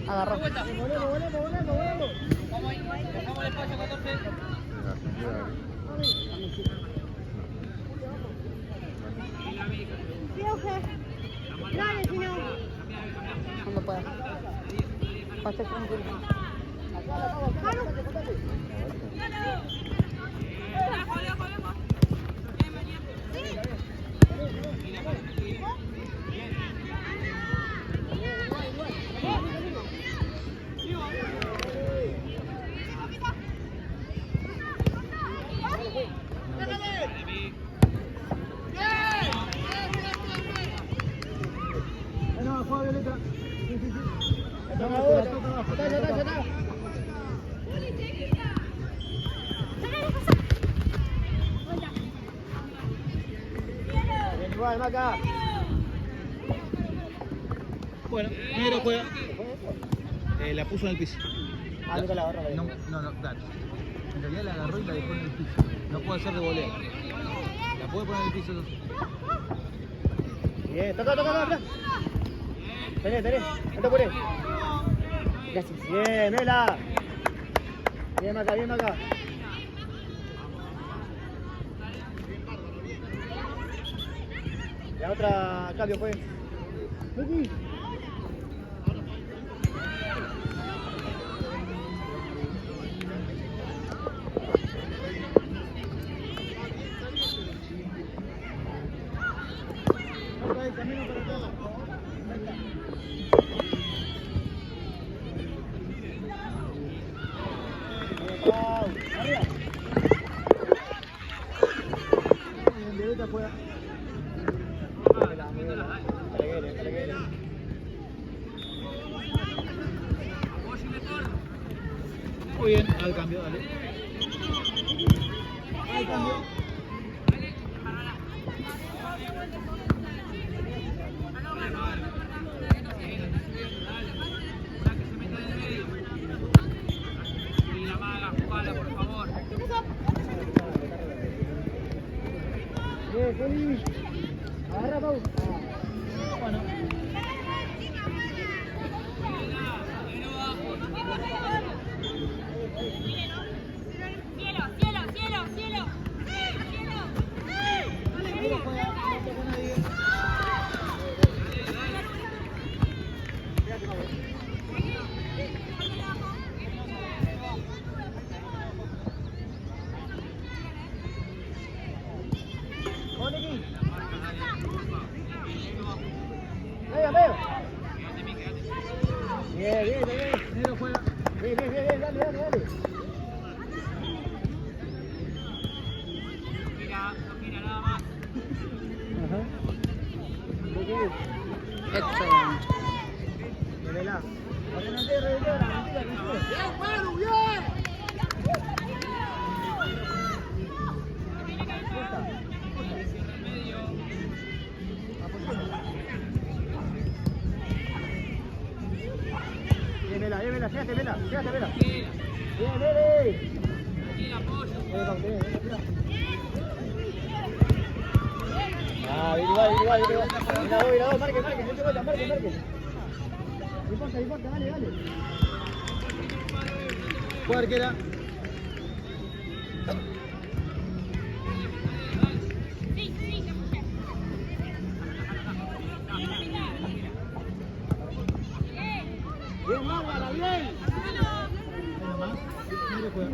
Agarró. Volvemos. Vamos ahí, dejamos el espacio 14. Dale, si no. Cuando pueda. Pase tranquilo. Bueno, negro juega. La puso en el piso. Nunca la agarra. No, claro. En realidad la agarró y la dejó en el piso. No puede hacer de volea. La puede poner en el piso. Bien, toca. Tenés. Anda por ahí. Gracias. Bien, Mela. Bien acá. La otra cambio fue. Aquí. Camino para acá. Arriba. Bien, Violeta juega. Caleguere. Muy bien, al cambio, dale. Al cambio. Bien, Feliz. Agarra, Pau. Bueno. Bien. Negro juega. Bien, dale. Mira nada más. Ajá. Excelente. Bien. Vela, fíjate, Vela. Bien, Vele. Ah, igual. Mira, dos, marque, mucho vuelta, marque. No importa, dale. Juega arquera. Bien, Márgala, bien. Uno más. Negro juega.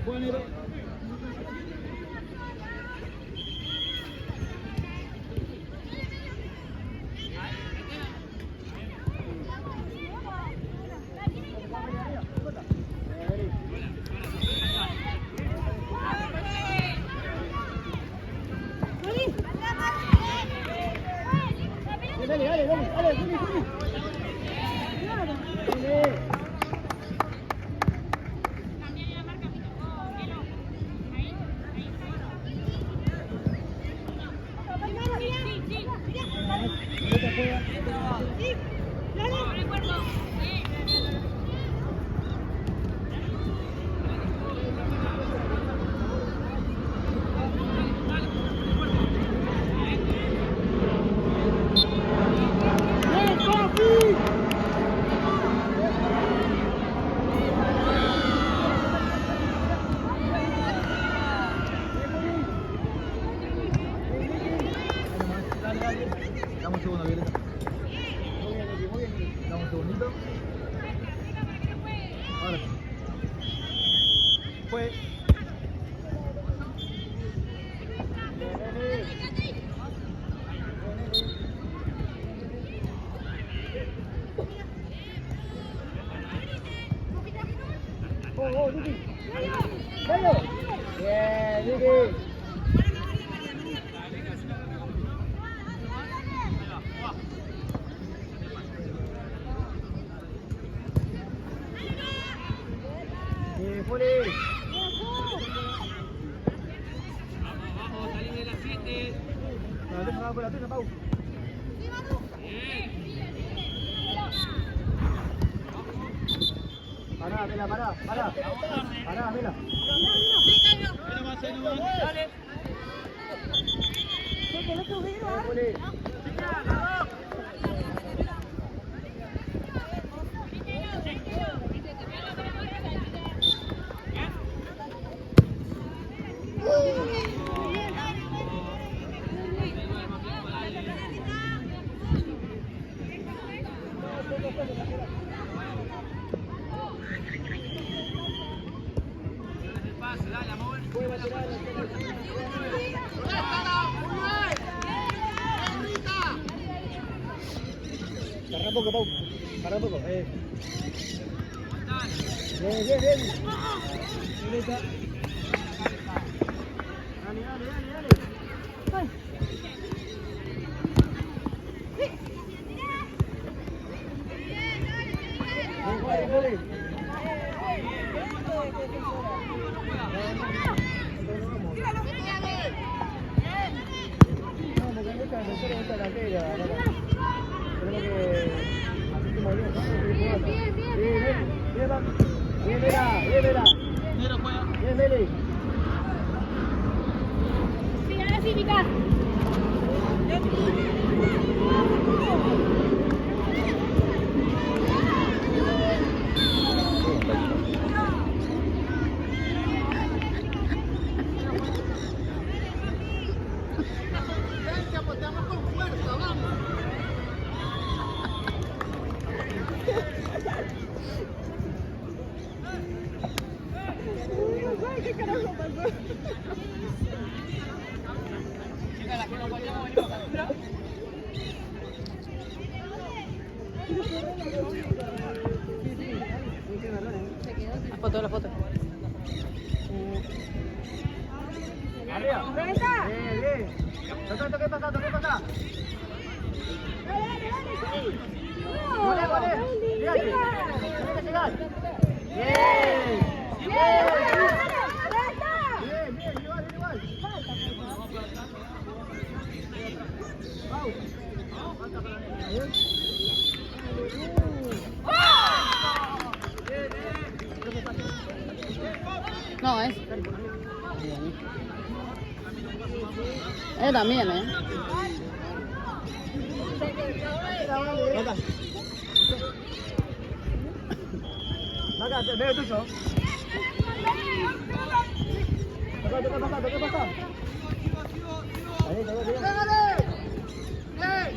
Juega negro. Vicky. ¡Bello! Bien, Vicky. Bien, Juli. Deja por la pista, Pau. Pará, Mela, pará. Pará, Mela. Dale. Juli. Pará un poco, Pau. Pará un poco. Bien. Violeta. Dale. Ay. Bien, Juli. Negro juega. Bien, Meli. Sí, ahora sí, Mica. ¿Qué carajo pasó? Chicas, las que no apoyamos, venimos a captura. La foto. Arriba. ¿Dónde está? Bien. Toque para acá. Volé. Fíjate. Tiene que llegar. Bien. Igual. Pau. Falta para mí. Bien. No, es. También, Acá, veo tuyo. Toca pasar. Ahí, ¡pégale! ¡Bien!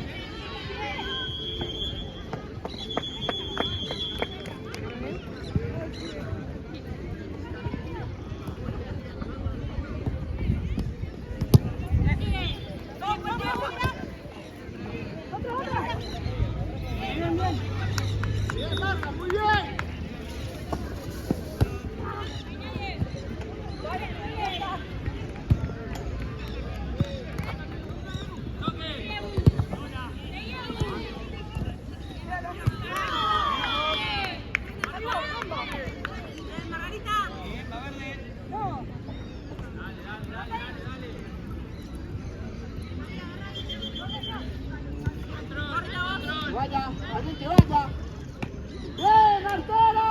Bien, Marta, muy bien. Vaya, alguien que vaya. ¡Bien, Marcela!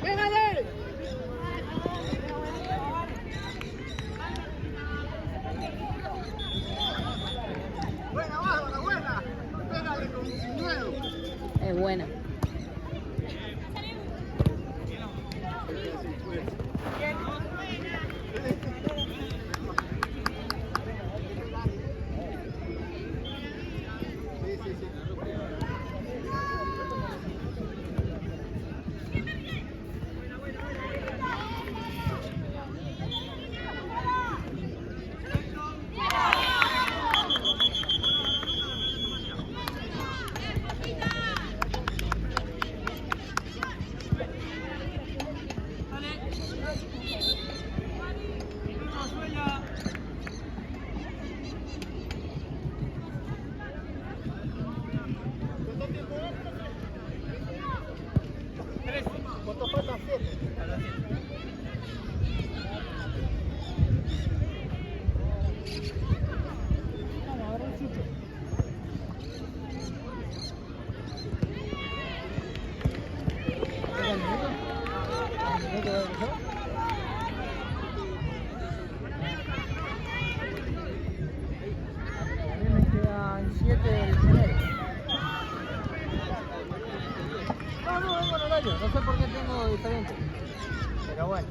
¡Pégale! Buena, Bárbara, buena. Pégale con sin miedo. Es buena. serio, no sé por qué tengo diferente. Pero bueno.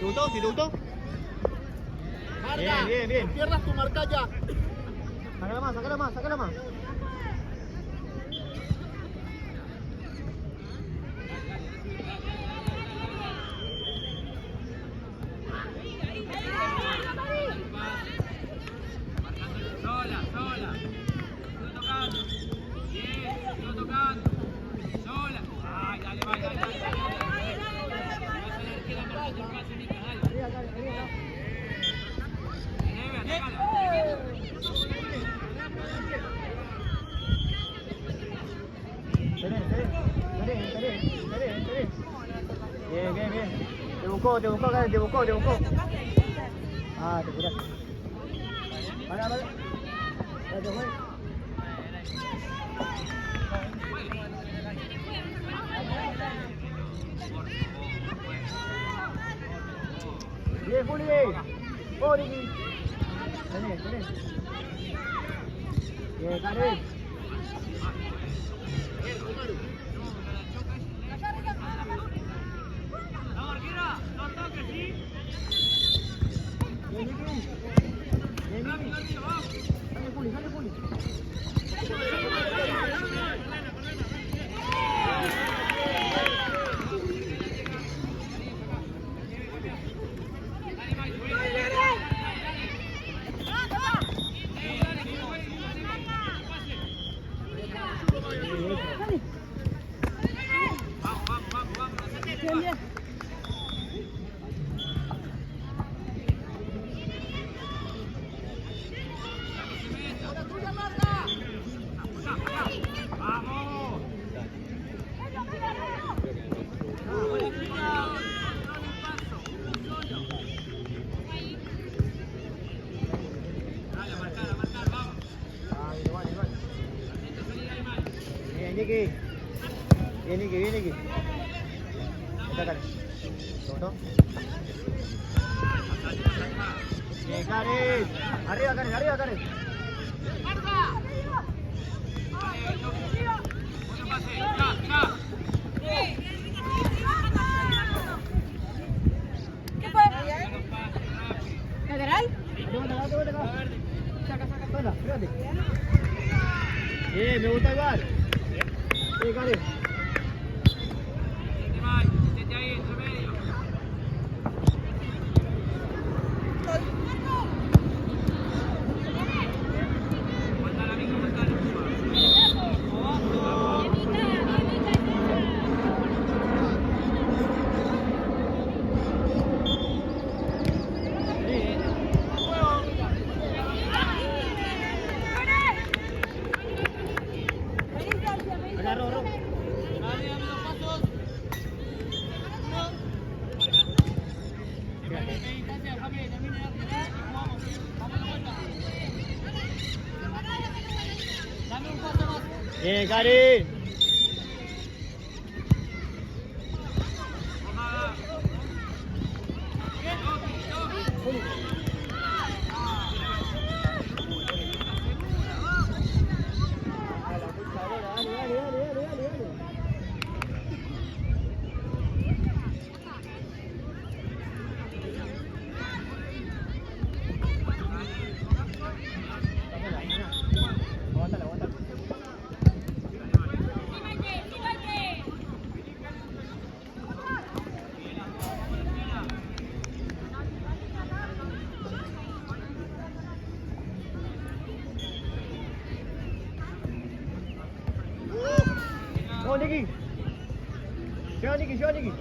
¿Te gustó? ¿Sí te gustó? Bien, bien, bien. Pierdas tu marca ya. Sácala más, sácala más, sácala más. Sola, sola. Estoy tocando. Bien, estoy tocando. Sola. Ay, dale, dale, dale. Bien, bien, bien. Te buscó, Karen, te buscó. Ah, te curaste. Para. Ya te fue. Bien, Juli. Juli. Tenés. Bien, Karen. Sale, Juli. Bien, Niki. Está Karen. ¿Todo? Bien, Karen. Arriba, Karen. ¿Qué fue? ¿Lateral? Saca. Venga, fíjate. Bien, me gusta igual. Bien, Karen. Ahí, entre medio. Agarro. Bien, Cari. Vamos, Niki. Llega, Niki, llega, Niki.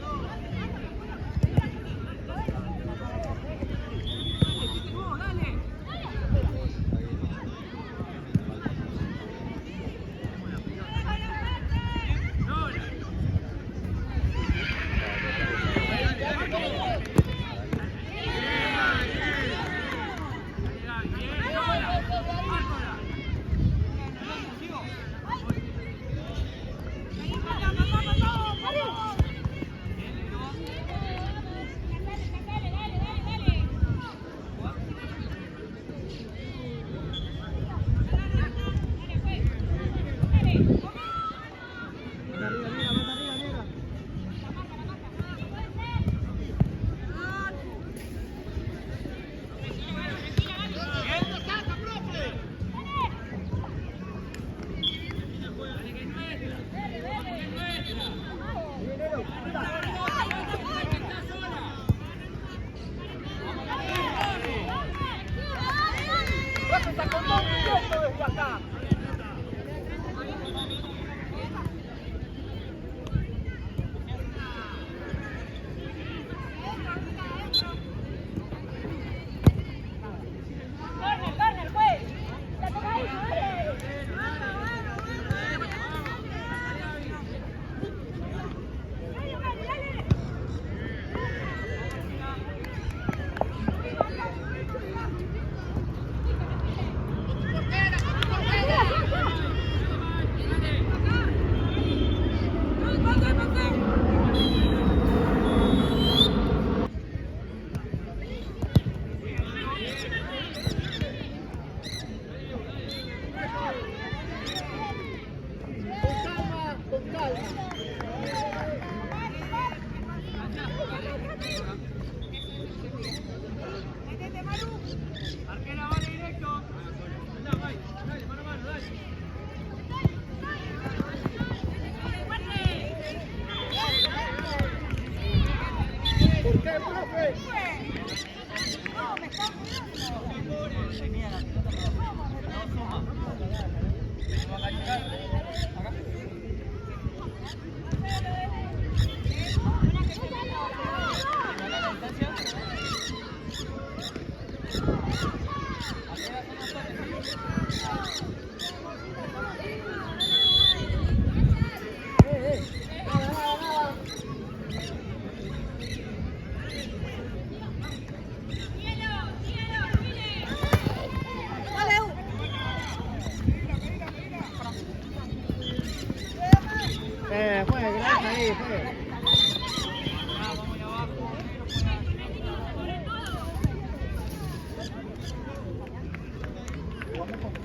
Juegue, gracias ahí, juegue.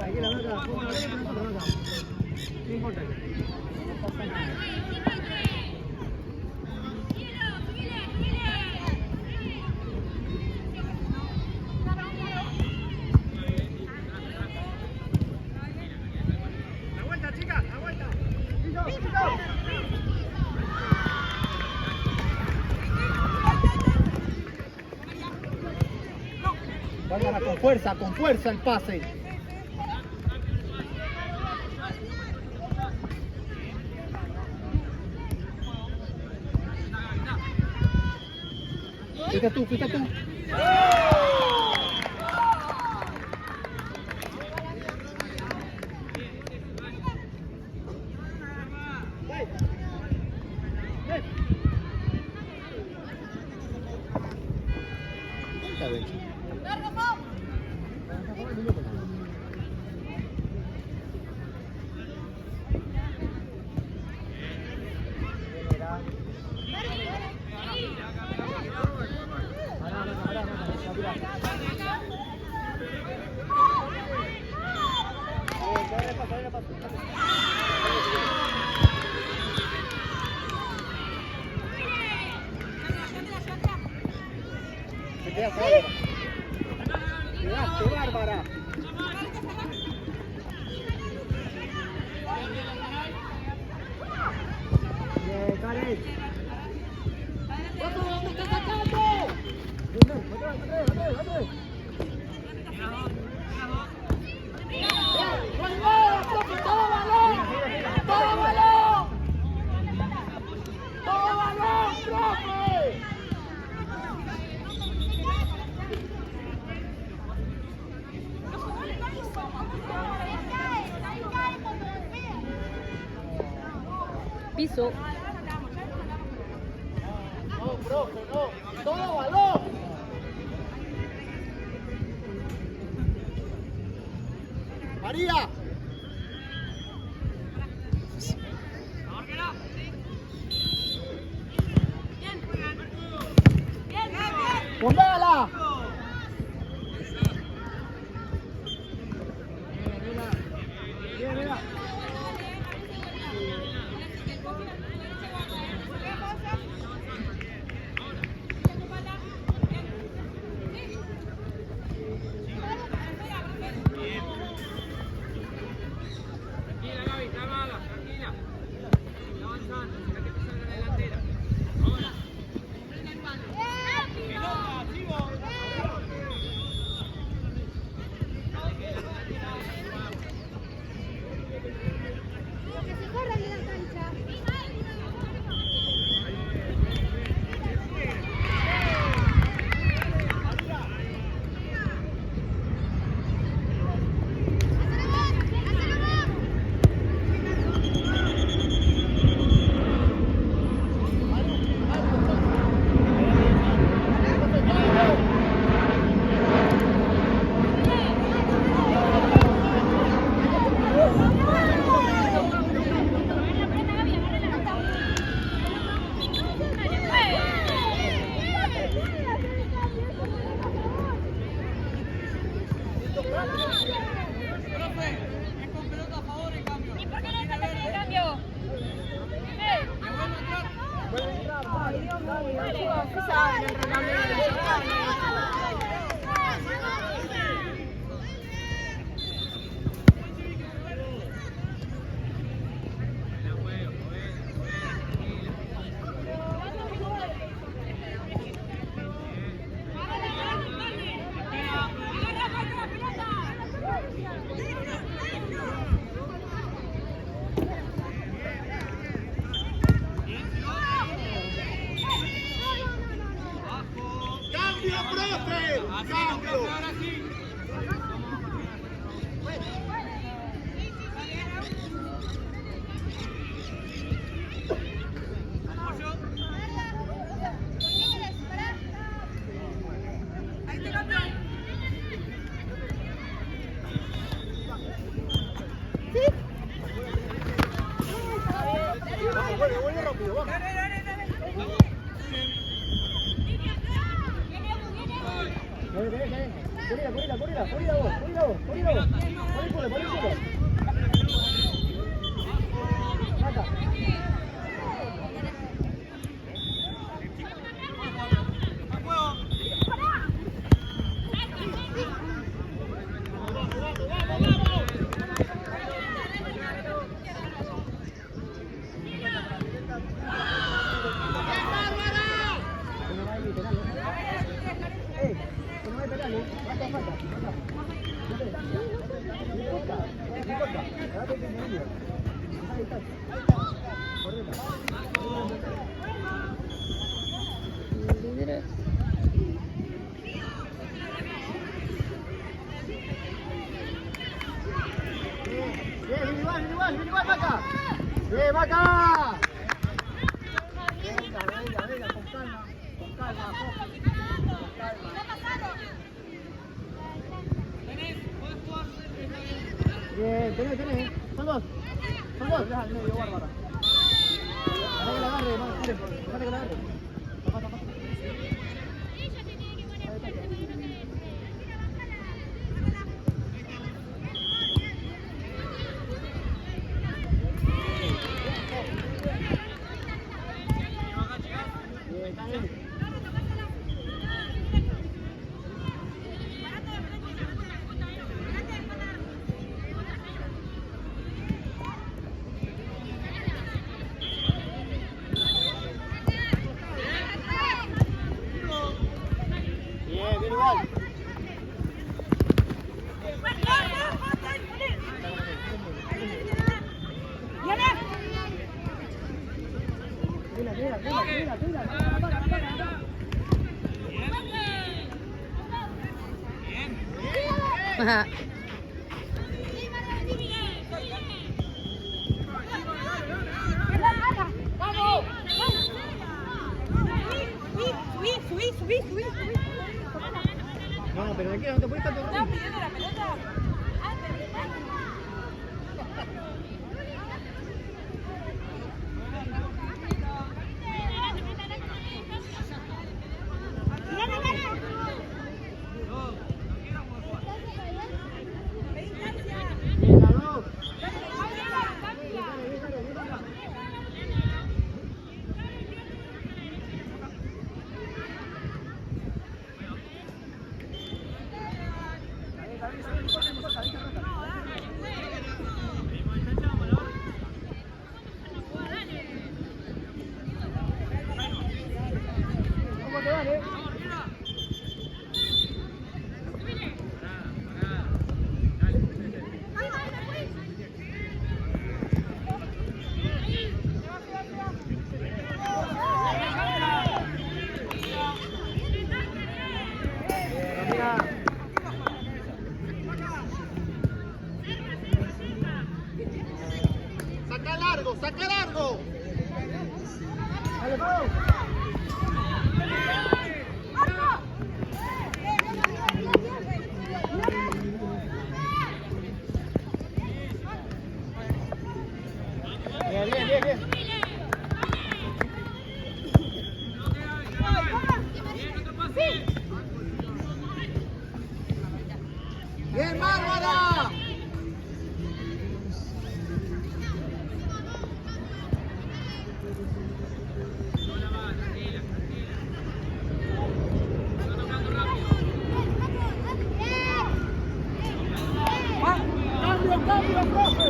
Aquí la otra, no importa. No pasa nada. La vuelta, chicas, la vuelta. Váyala con fuerza el pase. Fuiste tú, fuiste tú. Está bien. Se queda fuera. ¡Qué bárbara! Bien, Karen. ¡Vamos, me está sacando! ¡Vamos! Piso. No, profe, no. ¡Todo balón! María. ¡Ponala! Bien, mira. Tranquila, Gaby, trabada, tranquila. Está avanzando, será que te salga la delantera. Ahora. Pelota, chivo. Que se corran de la cancha. Bien, tenés. Son dos. Deja el medio, bárbara. Dale que la agarre, dale que la agarre. Tapá. Tira, tira. Para. Bien. Subí. No, pero de aquí no te puedes estar ¿Estás pidiendo la pelota? ¿Cómo te vale? ¡Saca largo! ¡Saca largo! Dale, Pau. Bien. ¡Bien, Bárbara! ¡Cambio, profe!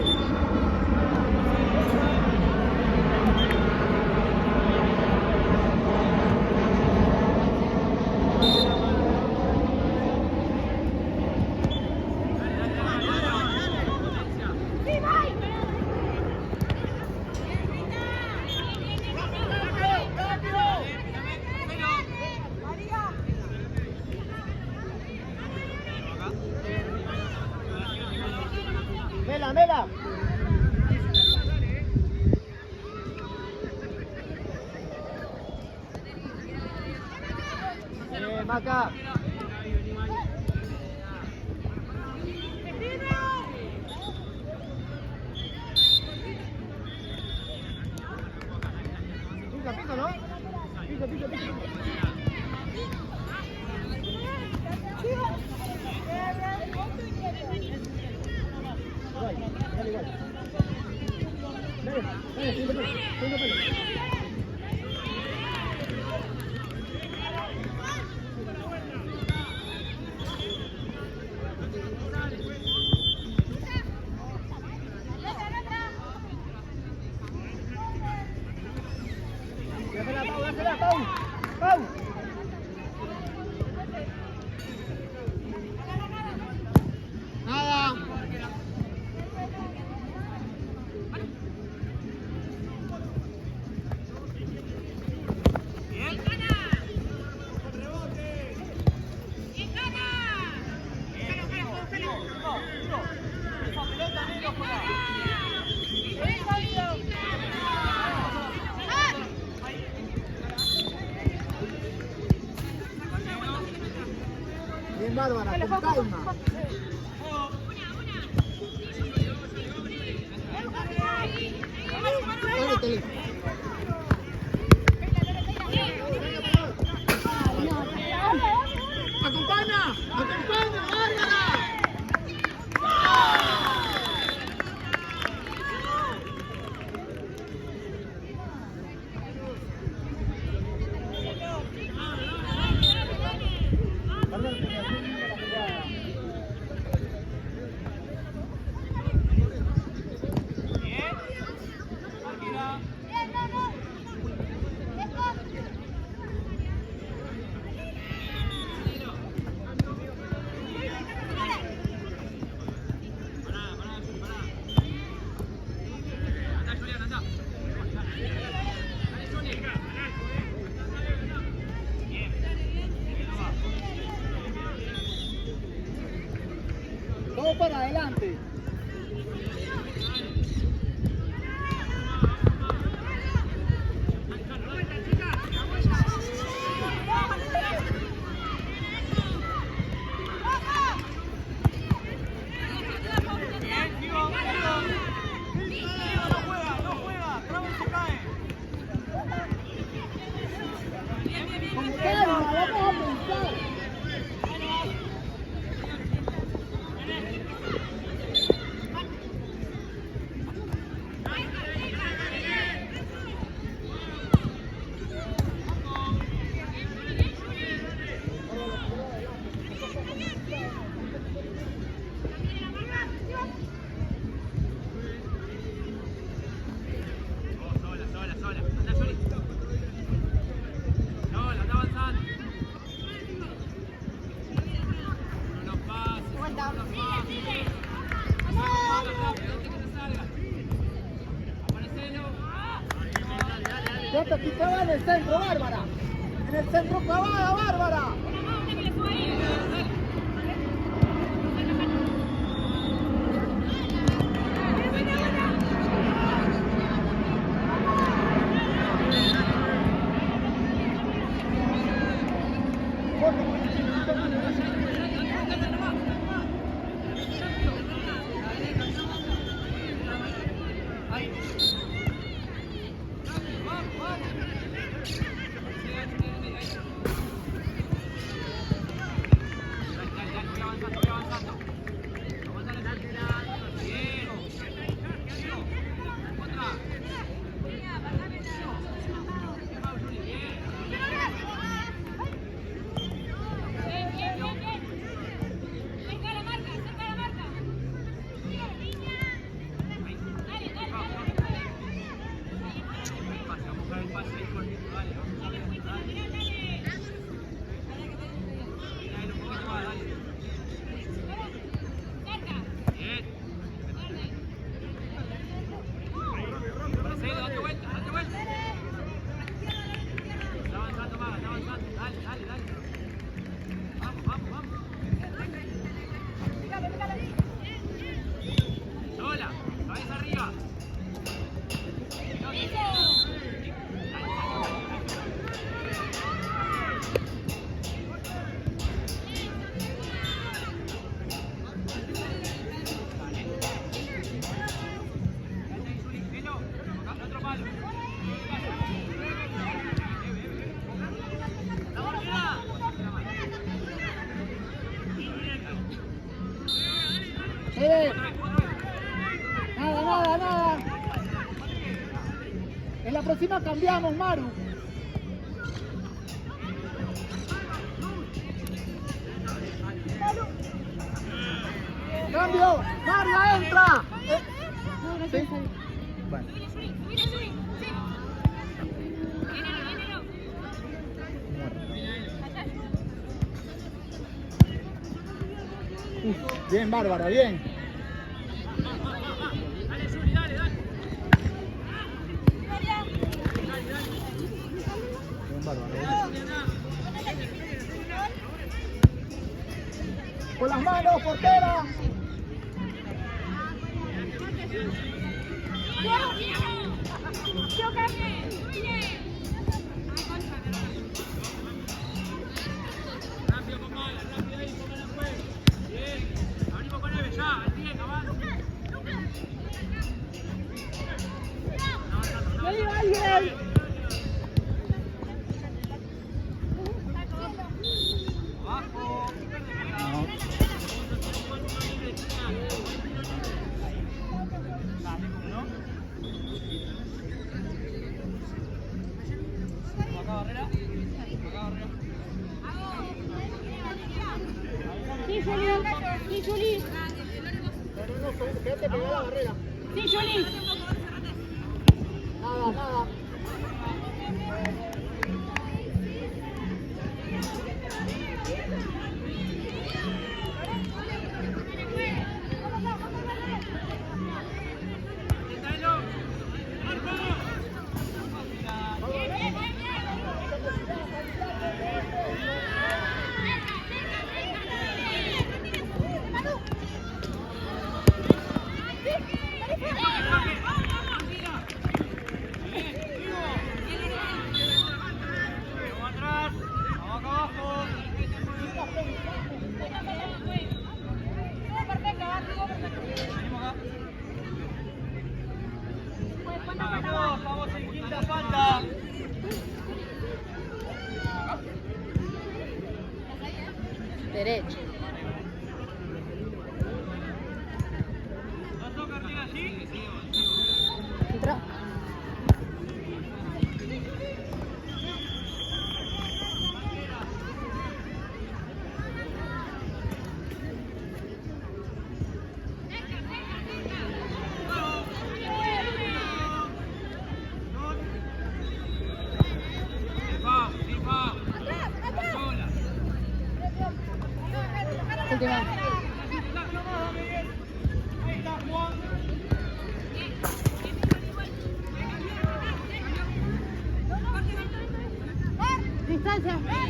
Mela. Maca. Pica, ¿no? Pica. Dale. Dásela, Pau. Nada. Bien, Bárbara, con calma. ¡Acompaña, Bárbara! Bien. Tranquila. Marta, aquí clavada en el centro, Bárbara. En el centro clavada, Bárbara. Nada. En la próxima cambiamos, Maru. Cambio, María entra. ¿Sí? Bueno. Bien, Bárbara, bien. Dale, Juli, dale. Bien, Bárbara. Con las manos, portera. Rápido con bola, rápido ahí, póngala en juego. Bien, abrimos con Eve, ya, al pie, avance. Abajo. Acá Barrera. Sí, Juli. No, quédate pegada a la barrera. Sí, Juli. Nada. Vamos en quinta falta. Derecho. ¿No toca arriba así? Entra. Última. Escucha.